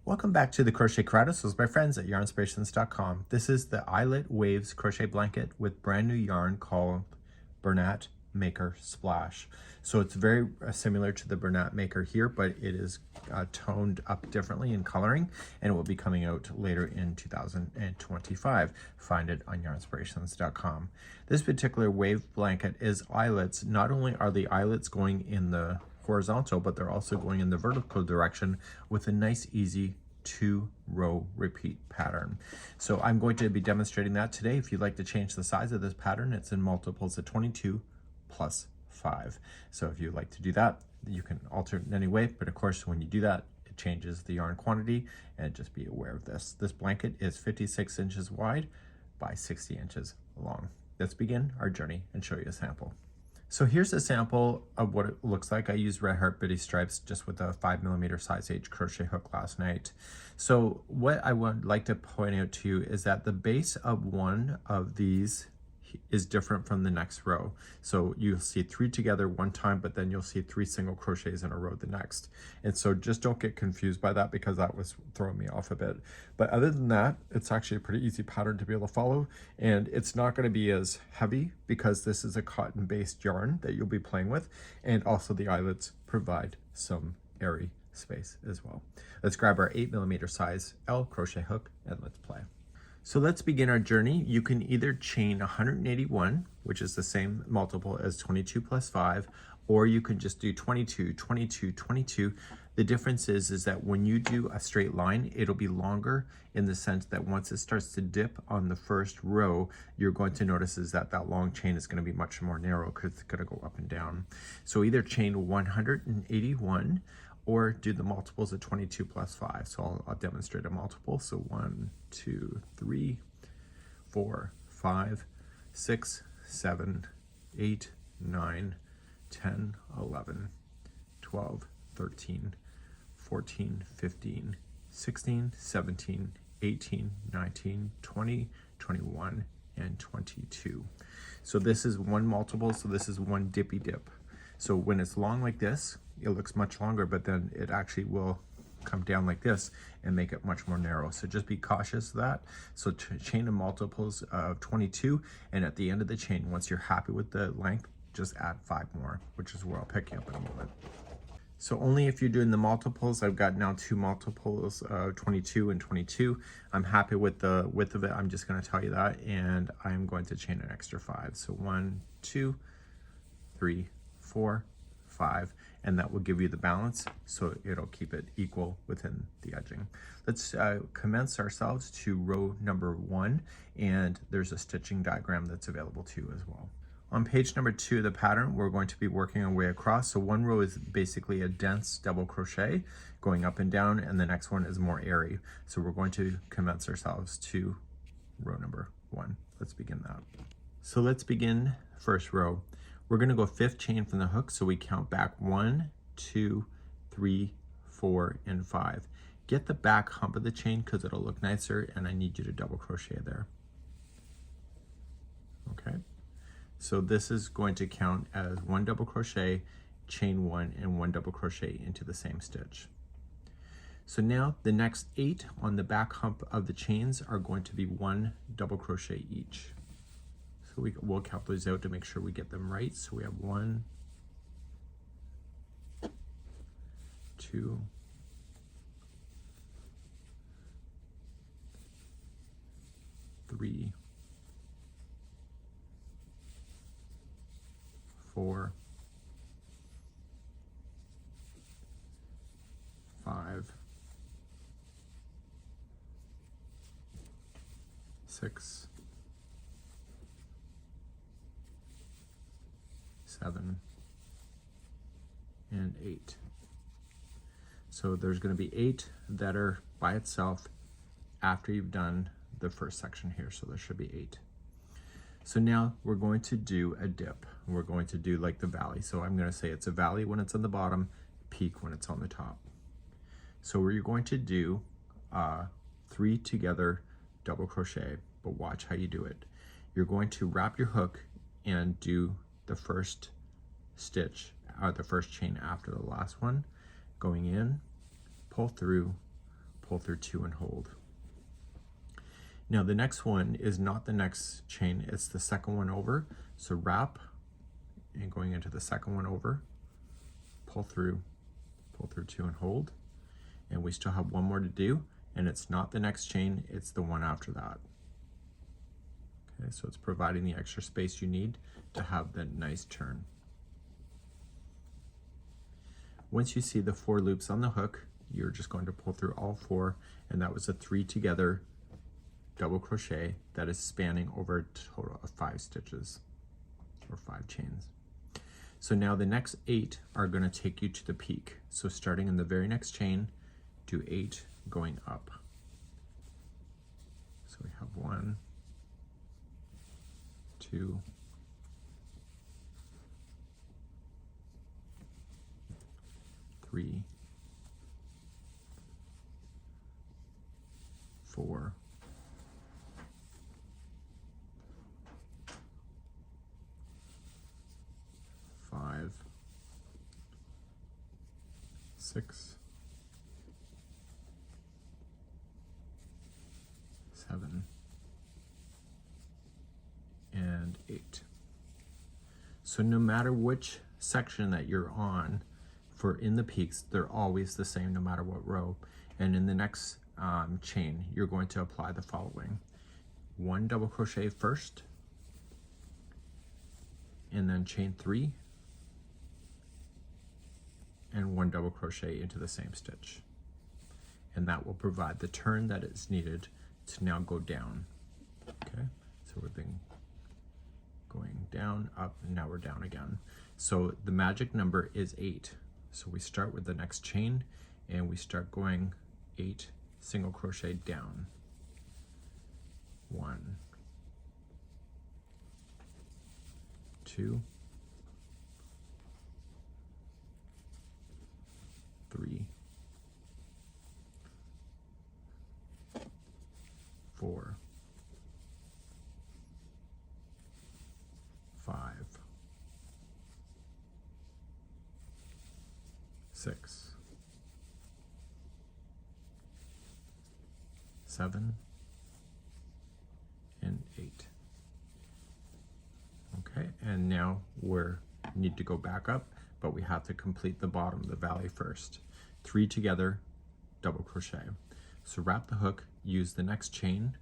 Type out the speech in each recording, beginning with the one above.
Welcome back to the Crochet Creatives with my friends at Yarnspirations.com. This is the Eyelet Waves crochet blanket with brand new yarn called Bernat Maker Splash. So it's very similar to the Bernat Maker here, but it is toned up differently in coloring, and it will be coming out later in 2025. Find it on Yarnspirations.com. This particular wave blanket is eyelets. Not only are the eyelets going in the horizontal, but they're also going in the vertical direction with a nice easy 2-row repeat pattern. So I'm going to be demonstrating that today. If you'd like to change the size of this pattern, it's in multiples of 22 plus 5. So if you'd like to do that, you can alter it in any way, but of course when you do that, it changes the yarn quantity, and just be aware of this. This blanket is 56 inches wide by 60 inches long. Let's begin our journey and show you a sample. So here's a sample of what it looks like. I used Red Heart Bitty stripes just with a 5mm size H crochet hook last night. So what I would like to point out to you is that the base of one of these is different from the next row. So you'll see 3 together one time, but then you'll see 3 single crochets in a row the next. And so just don't get confused by that, because that was throwing me off a bit. But other than that, it's actually a pretty easy pattern to be able to follow, and it's not going to be as heavy because this is a cotton based yarn that you'll be playing with, and also the eyelets provide some airy space as well. Let's grab our 8mm size L crochet hook and let's play. So let's begin our journey. You can either chain 181, which is the same multiple as 22 plus 5, or you can just do 22, 22, 22. The difference is that when you do a straight line, it'll be longer in the sense that once it starts to dip on the first row, you're going to notice is that that long chain is going to be much more narrow because it's going to go up and down. So either chain 181 or do the multiples of 22 plus 5. So I'll demonstrate a multiple. So 1, 2, 3, 4, 5, 6, 7, 8, 9, 10, 11, 12, 13, 14, 15, 16, 17, 18, 19, 20, 21, and 22. So this is one multiple, so this is one dippy dip. So when it's long like this, it looks much longer, but then it actually will come down like this and make it much more narrow. So just be cautious of that. So chain of multiples of 22, and at the end of the chain, once you're happy with the length, just add 5 more, which is where I'll pick you up in a moment. So only if you're doing the multiples. I've got now 2 multiples of 22 and 22. I'm happy with the width of it. I'm just going to tell you that, and I'm going to chain an extra 5. So 1, 2, 3, 4, 5, and that will give you the balance, so it'll keep it equal within the edging. Let's commence ourselves to row number 1, and there's a stitching diagram that's available to you as well. On page number 2 of the pattern, we're going to be working our way across. So one row is basically a dense double crochet going up and down, and the next one is more airy. So we're going to commence ourselves to row number 1. Let's begin that. So let's begin first row. We're going to go 5th chain from the hook, so we count back 1, 2, 3, 4, and 5. Get the back hump of the chain because it'll look nicer, and I need you to double crochet there. Okay, so this is going to count as 1 double crochet, chain 1, and 1 double crochet into the same stitch. So now the next 8 on the back hump of the chains are going to be 1 double crochet each. So we'll count those out to make sure we get them right. So we have 1, 2, 3, 4, 5, 6, 7, and 8. So there's going to be 8 that are by itself after you've done the first section here. So there should be 8. So now we're going to do a dip. We're going to do like the valley. So I'm going to say it's a valley when it's on the bottom, peak when it's on the top. So we're going to do 3 together double crochet, but watch how you do it. You're going to wrap your hook and do the first stitch, or the first chain after the last one, going in, pull through, pull through 2 and hold. Now the next one is not the next chain, it's the second one over. So wrap and going into the second one over, pull through 2 and hold. And we still have one more to do, and it's not the next chain, it's the one after that. Okay, so it's providing the extra space you need to have that nice turn. Once you see the 4 loops on the hook, you're just going to pull through all 4, and that was a 3 together double crochet that is spanning over a total of 5 stitches or 5 chains. So now the next 8 are going to take you to the peak. So starting in the very next chain, do 8 going up. So we have 1, 2, 3, 4, 5, 6, 7, and 8. So no matter which section that you're on, for in the peaks, they're always the same no matter what row. And in the next chain, you're going to apply the following: 1 double crochet first, and then chain 3, and 1 double crochet into the same stitch. And that will provide the turn that is needed to now go down. Okay, so we've been going down, up, and now we're down again. So the magic number is 8. So we start with the next chain and we start going 8 single crochet down. 1, 2, 3, 4, 5, 6, 7, and 8. Okay, and now we're need to go back up, but we have to complete the bottom, the valley first. 3 together, double crochet. So wrap the hook, use the next chain,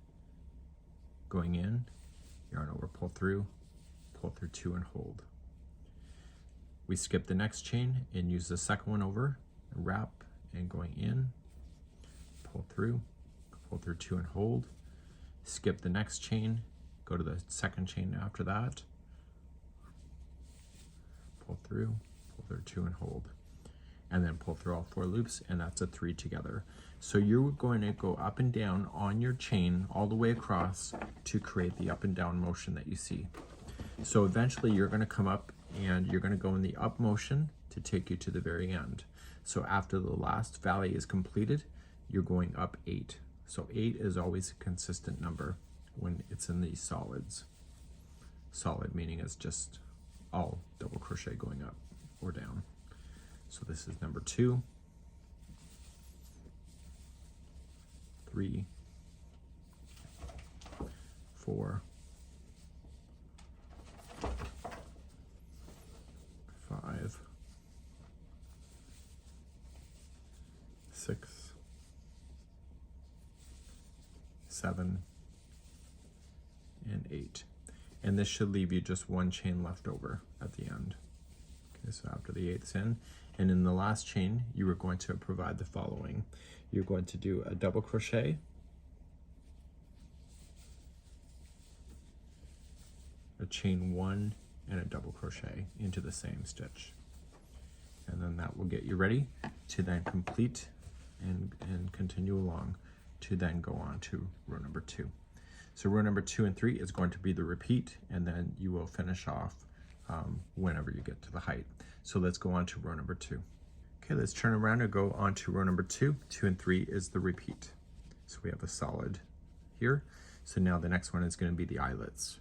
going in, yarn over, pull through 2 and hold. We skip the next chain and use the second one over, wrap and going in, pull through 2 and hold. Skip the next chain, go to the second chain after that, pull through 2 and hold, and then pull through all 4 loops, and that's a 3 together. So you're going to go up and down on your chain all the way across to create the up and down motion that you see. So eventually you're going to come up and you're going to go in the up motion to take you to the very end. So after the last valley is completed, you're going up 8. So 8 is always a consistent number when it's in these solids. Solid meaning it's just all double crochet going up or down. So this is number 2, 3, 4, 5, 6, 7, and 8. And this should leave you just 1 chain left over at the end. Okay, so after the 8th's in, and in the last chain, you are going to provide the following. You're going to do a double crochet, a chain 1, and a double crochet into the same stitch. And then that will get you ready to then complete and continue along to then go on to row number 2. So row number 2 and 3 is going to be the repeat, and then you will finish off whenever you get to the height. So let's go on to row number 2. Okay, let's turn around and go on to row number 2. 2 and 3 is the repeat. So we have a solid here. So now the next one is going to be the eyelets.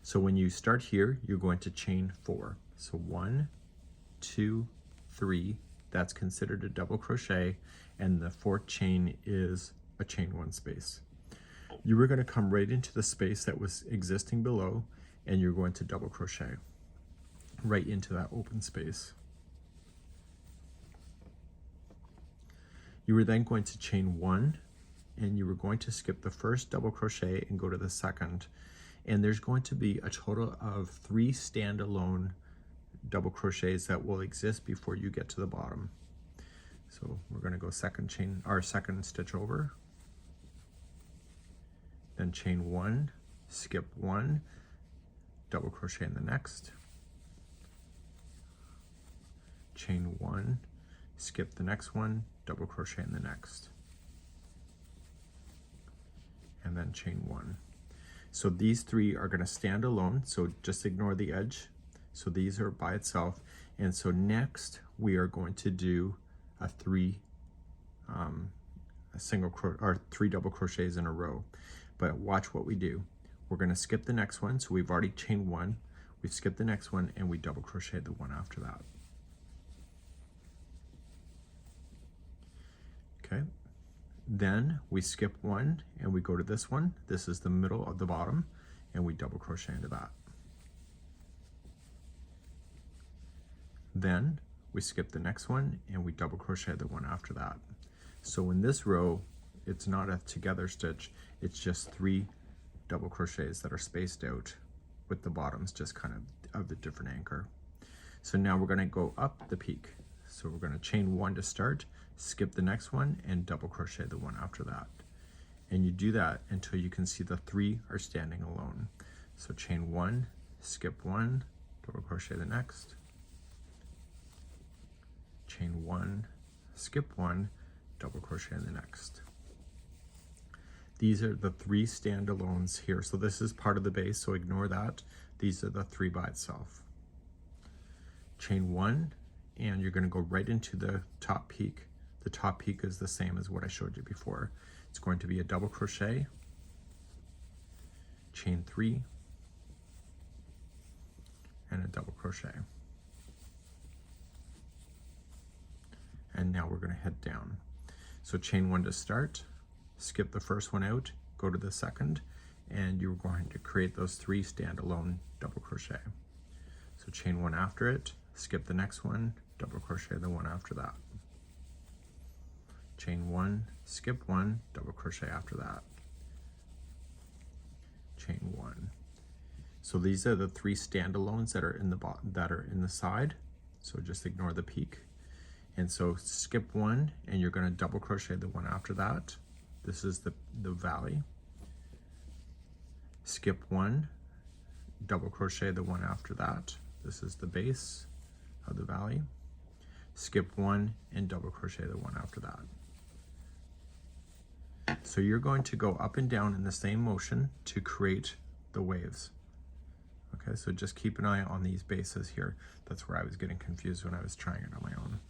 So when you start here, you're going to chain 4. So 1, 2, 3, that's considered a double crochet, and the fourth chain is a chain one space. You were going to come right into the space that was existing below, and you're going to double crochet right into that open space. You were then going to chain one, and you were going to skip the first double crochet and go to the second, and there's going to be a total of 3 standalone double crochets that will exist before you get to the bottom. So we're going to go second stitch over, then chain one, skip one, double crochet in the next, chain one, skip the next one, double crochet in the next, and then chain one. So these 3 are going to stand alone, so just ignore the edge. So these are by itself, and so next we are going to do a 3 double crochets in a row. But watch what we do. We're going to skip the next one, so we've already chained one, we've skipped the next one, and we double crochet the one after that. Okay, then we skip one and we go to this one. This is the middle of the bottom, and we double crochet into that. Then we skip the next one and we double crochet the one after that. So in this row, it's not a together stitch, it's just 3 double crochets that are spaced out with the bottoms just kind of the different anchor. So now we're going to go up the peak. So we're going to chain one to start, skip the next one, and double crochet the one after that. And you do that until you can see the 3 are standing alone. So chain one, skip one, double crochet the next, chain one, skip one, double crochet in the next. These are the 3 standalones here. So this is part of the base, so ignore that. These are the 3 by itself. Chain one, and you're going to go right into the top peak. The top peak is the same as what I showed you before. It's going to be a double crochet, chain 3, and a double crochet. And now we're going to head down. So chain one to start, skip the first one out, go to the second, and you're going to create those 3 standalone double crochet. So chain one after it, skip the next one, double crochet the one after that. Chain one, skip one, double crochet after that. Chain one. So these are the 3 standalones that are in the side. So just ignore the peak. And so skip one, and you're going to double crochet the one after that. This is the valley. Skip one, double crochet the one after that. This is the base of the valley. Skip one and double crochet the one after that. So you're going to go up and down in the same motion to create the waves. Okay, so just keep an eye on these bases here. That's where I was getting confused when I was trying it on my own.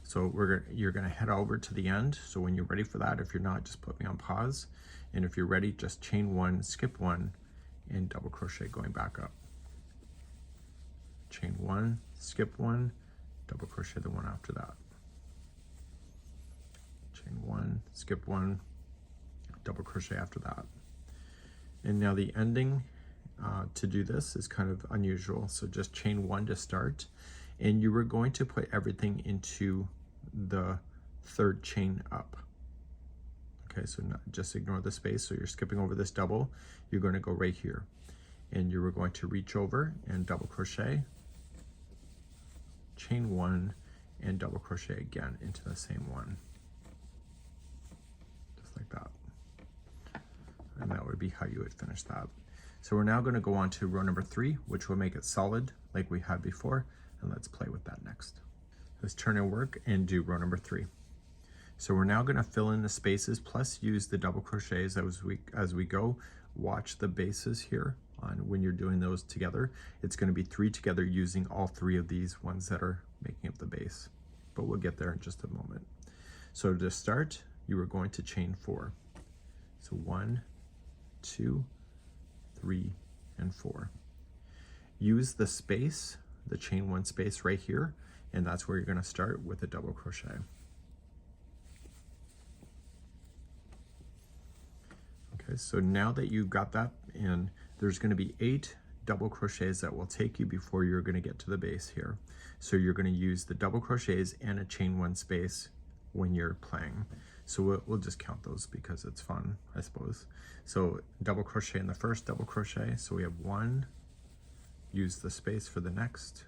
So you're going to head over to the end. So when you're ready for that, if you're not, just put me on pause. And if you're ready, just chain one, skip one, and double crochet going back up. Chain one, skip one, double crochet the one after that. Chain one, skip one, double crochet after that. And now the ending to do this is kind of unusual. So just chain one to start, and you were going to put everything into the 3rd chain up. Okay, so just ignore the space. So you're skipping over this double. You're going to go right here, and you were going to reach over and double crochet, chain one, and double crochet again into the same one, just like that. And that would be how you would finish that. So we're now going to go on to row number 3, which will make it solid like we had before, and let's play with that next. Let's turn our work and do row number 3. So we're now going to fill in the spaces plus use the double crochets as we go. Watch the bases here on when you're doing those together. It's going to be 3 together using all 3 of these ones that are making up the base, but we'll get there in just a moment. So to start, you are going to chain 4. So 1, 2, 3, and 4. Use the space, the chain 1 space right here, and that's where you're going to start with a double crochet. Okay, so now that you've got that in, there's going to be 8 double crochets that will take you before you're going to get to the base here. So you're going to use the double crochets and a chain 1 space when you're playing. So we'll just count those because it's fun, I suppose. So double crochet in the first double crochet. So we have 1, use the space for the next,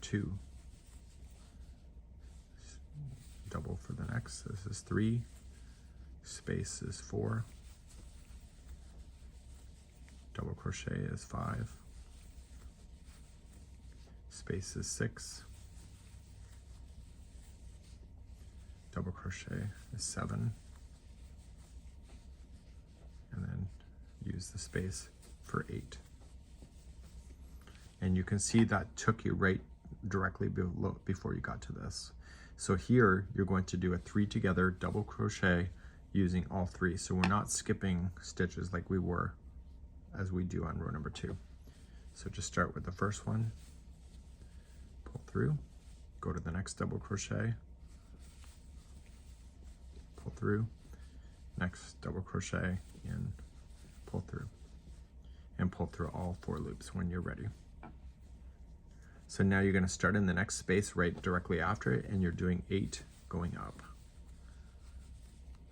2, double for the next, this is 3, space is 4, double crochet is 5, space is 6, double crochet is 7, and then use the space for 8. And you can see that took you right directly below before you got to this. So here you're going to do a 3 together double crochet using all 3. So we're not skipping stitches like we were as we do on row number 2. So just start with the first one, pull through, go to the next double crochet, pull through, next double crochet in, pull through, and pull through all 4 loops when you're ready. So now you're going to start in the next space right directly after it, and you're doing 8 going up.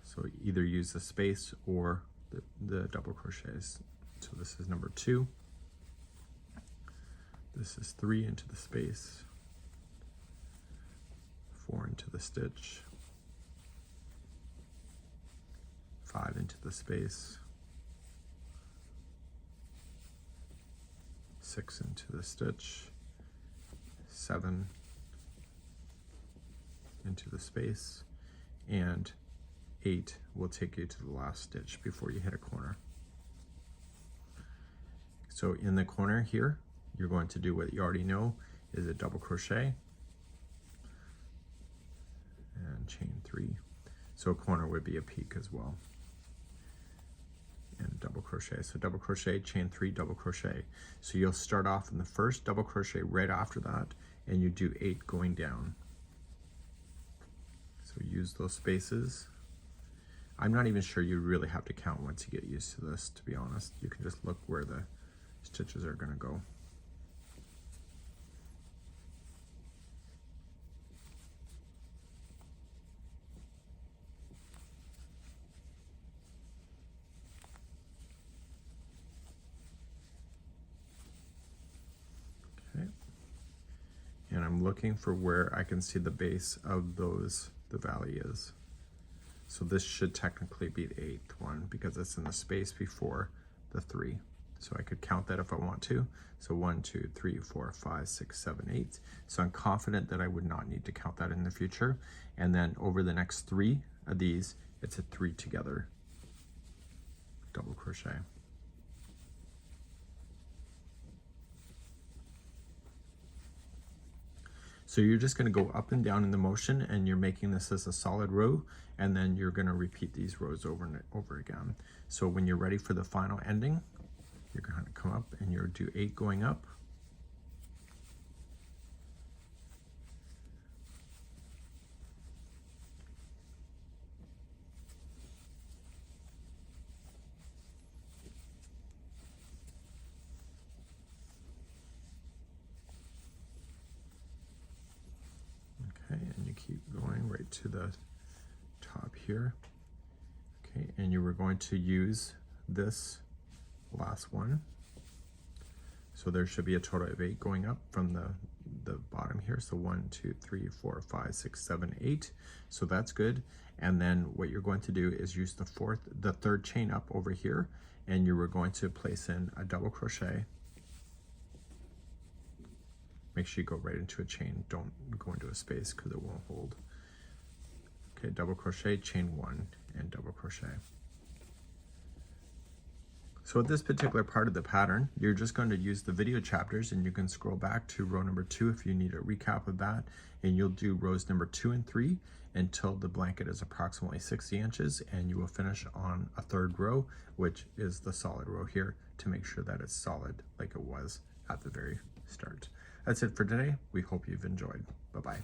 So either use the space or the double crochets. So this is number 2. This is 3 into the space, 4 into the stitch, 5 into the space, 6 into the stitch, 7 into the space, and 8 will take you to the last stitch before you hit a corner. So in the corner here, you're going to do what you already know is a double crochet and chain 3. So a corner would be a peak as well. And double crochet. So double crochet, chain 3, double crochet. So you'll start off in the first double crochet right after that, and you do 8 going down. So use those spaces. I'm not even sure you really have to count once you get used to this, to be honest. You can just look where the stitches are going to go. Okay. And I'm looking for where I can see the base of those, the valley is. So this should technically be the 8th one because it's in the space before the 3. So I could count that if I want to. So 1, 2, 3, 4, 5, 6, 7, 8. So I'm confident that I would not need to count that in the future. And then over the next 3 of these, it's a 3 together double crochet. So you're just going to go up and down in the motion, and you're making this as a solid row, and then you're going to repeat these rows over and over again. So when you're ready for the final ending, you're going to come up and you'll do 8 going up. Okay, and you keep going right to the top here. Okay, and you were going to use this last one. So there should be a total of 8 going up from the bottom here. So 1, 2, 3, 4, 5, 6, 7, 8. So that's good. And then what you're going to do is use the 3rd chain up over here, and you were going to place in a double crochet. Make sure you go right into a chain. Don't go into a space because it won't hold. Okay, double crochet, chain 1, and double crochet. So at this particular part of the pattern, you're just going to use the video chapters, and you can scroll back to row number 2 if you need a recap of that, and you'll do rows number 2 and 3 until the blanket is approximately 60 inches, and you will finish on a 3rd row, which is the solid row here, to make sure that it's solid like it was at the very start. That's it for today. We hope you've enjoyed. Bye-bye.